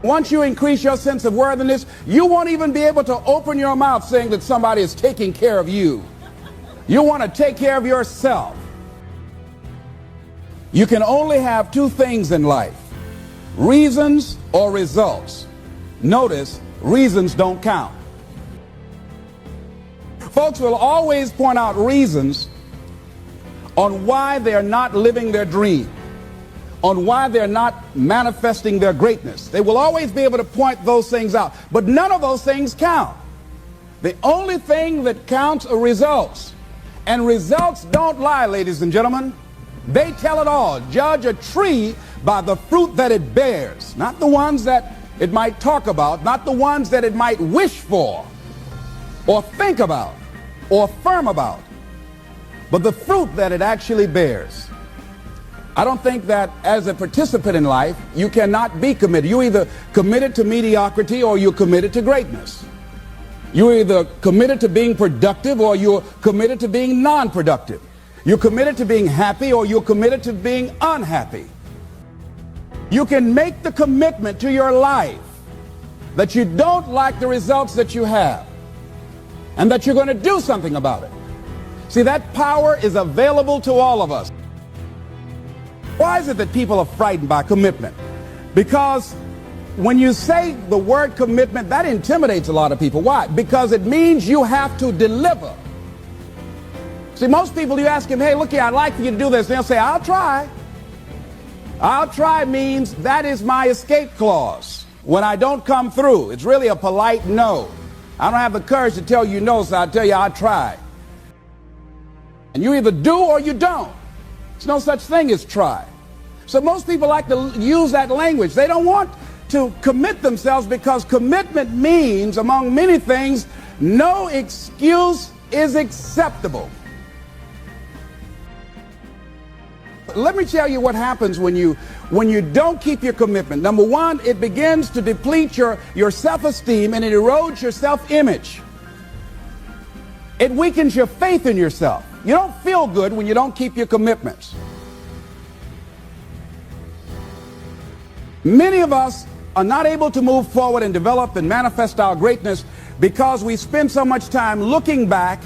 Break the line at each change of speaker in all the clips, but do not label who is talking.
Once you increase your sense of worthiness, you won't even be able to open your mouth saying that somebody is taking care of you. You want to take care of yourself. You can only have two things in life: reasons or results. Notice, reasons don't count. Folks will always point out reasons on why they're not living their dream, on why they're not manifesting their greatness. They will always be able to point those things out, but none of those things count. The only thing that counts are results. And results don't lie, ladies and gentlemen. They tell it all. Judge a tree by the fruit that it bears, not the ones that it might talk about, not the ones that it might wish for or think about or affirm about, but the fruit that it actually bears. I don't think that as a participant in life, you cannot be committed. You're either committed to mediocrity or you're committed to greatness. You're either committed to being productive or you're committed to being non-productive. You're committed to being happy or you're committed to being unhappy. You can make the commitment to your life that you don't like the results that you have and that you're going to do something about it. See, that power is available to all of us. Why is it that people are frightened by commitment? Because when you say the word commitment, that intimidates a lot of people. Why? Because it means you have to deliver. See, most people, you ask them, hey, look here, I'd like for you to do this. And they'll say, I'll try. I'll try means that is my escape clause. When I don't come through, it's really a polite no. I don't have the courage to tell you no, so I'll tell you I'll try. And you either do or you don't. There's no such thing as try. So most people like to use that language. They don't want to commit themselves because commitment means, among many things, no excuse is acceptable. Let me tell you what happens when you don't keep your commitment. Number one, it begins to deplete your self-esteem and it erodes your self-image. It weakens your faith in yourself. You don't feel good when you don't keep your commitments. Many of us are not able to move forward and develop and manifest our greatness because we spend so much time looking back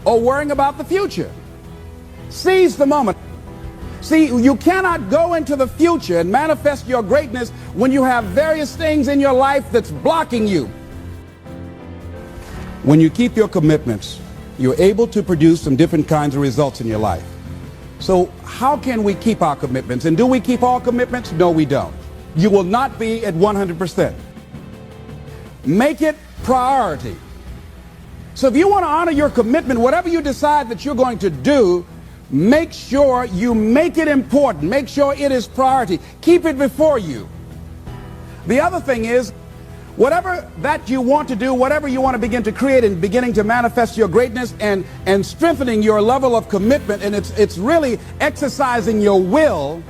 or worrying about the future. Seize the moment. See, you cannot go into the future and manifest your greatness when you have various things in your life that's blocking you. When you keep your commitments, you're able to produce some different kinds of results in your life. So how can we keep our commitments? And do we keep all commitments? No, we don't. You will not be at 100%. Make it priority. So if you want to honor your commitment, whatever you decide that you're going to do, make sure you make it important. Make sure it is priority. Keep it before you. The other thing is, whatever that you want to do, whatever you want to begin to create and beginning to manifest your greatness and strengthening your level of commitment, and it's really exercising your will,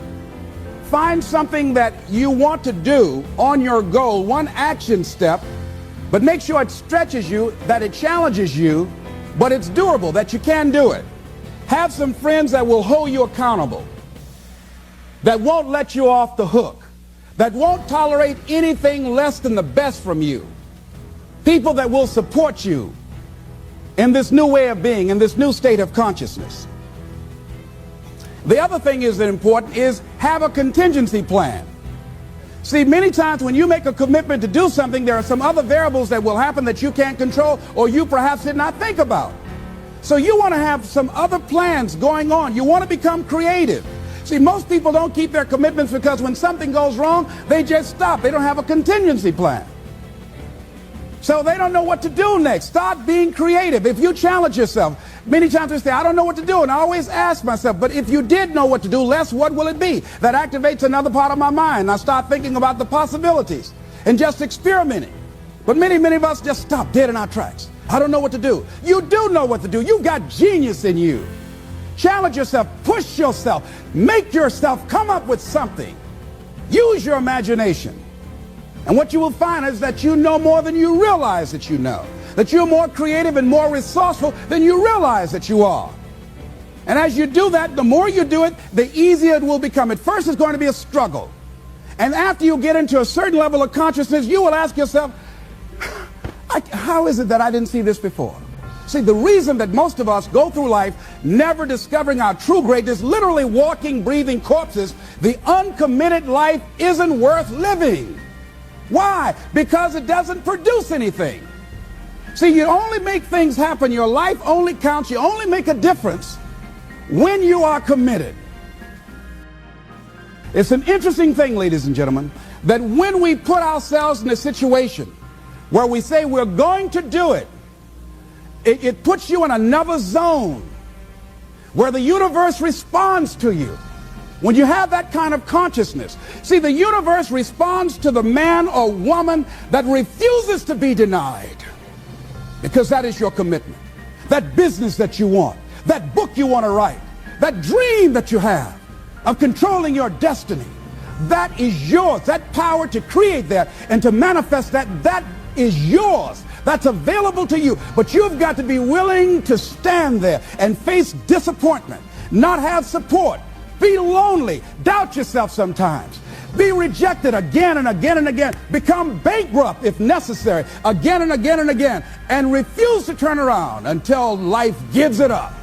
find something that you want to do on your goal, one action step, but make sure it stretches you, that it challenges you, but it's doable, that you can do it. Have some friends that will hold you accountable, that won't let you off the hook, that won't tolerate anything less than the best from you. People that will support you in this new way of being, in this new state of consciousness. The other thing is that important is have a contingency plan. See, many times when you make a commitment to do something, there are some other variables that will happen that you can't control or you perhaps did not think about. So you want to have some other plans going on. You want to become creative. See, most people don't keep their commitments because when something goes wrong, they just stop. They don't have a contingency plan. So they don't know what to do next. Start being creative. If you challenge yourself, many times we say, I don't know what to do. And I always ask myself, but if you did know what to do, Les, what will it be? That activates another part of my mind. I start thinking about the possibilities and just experimenting. But many of us just stop dead in our tracks. I don't know what to do. You do know what to do. You've got genius in you. Challenge yourself, push yourself, make yourself come up with something. Use your imagination. And what you will find is that you know more than you realize that you know. That you're more creative and more resourceful than you realize that you are. And as you do that, the more you do it, the easier it will become. At first it's going to be a struggle. And after you get into a certain level of consciousness, you will ask yourself, how is it that I didn't see this before? See, the reason that most of us go through life never discovering our true greatness, literally walking, breathing corpses, the uncommitted life isn't worth living. Why? Because it doesn't produce anything. See, you only make things happen. Your life only counts. You only make a difference when you are committed. It's an interesting thing, ladies and gentlemen, that when we put ourselves in a situation where we say we're going to do it, it puts you in another zone where the universe responds to you. When you have that kind of consciousness, see, the universe responds to the man or woman that refuses to be denied, because that is your commitment. That business that you want, that book you want to write, that dream that you have of controlling your destiny, that is yours. That power to create that and to manifest that, that is yours. That's available to you. But you've got to be willing to stand there and face disappointment, not have support, be lonely, doubt yourself sometimes, be rejected again and again and again, become bankrupt if necessary, again and again and again, and refuse to turn around until life gives it up.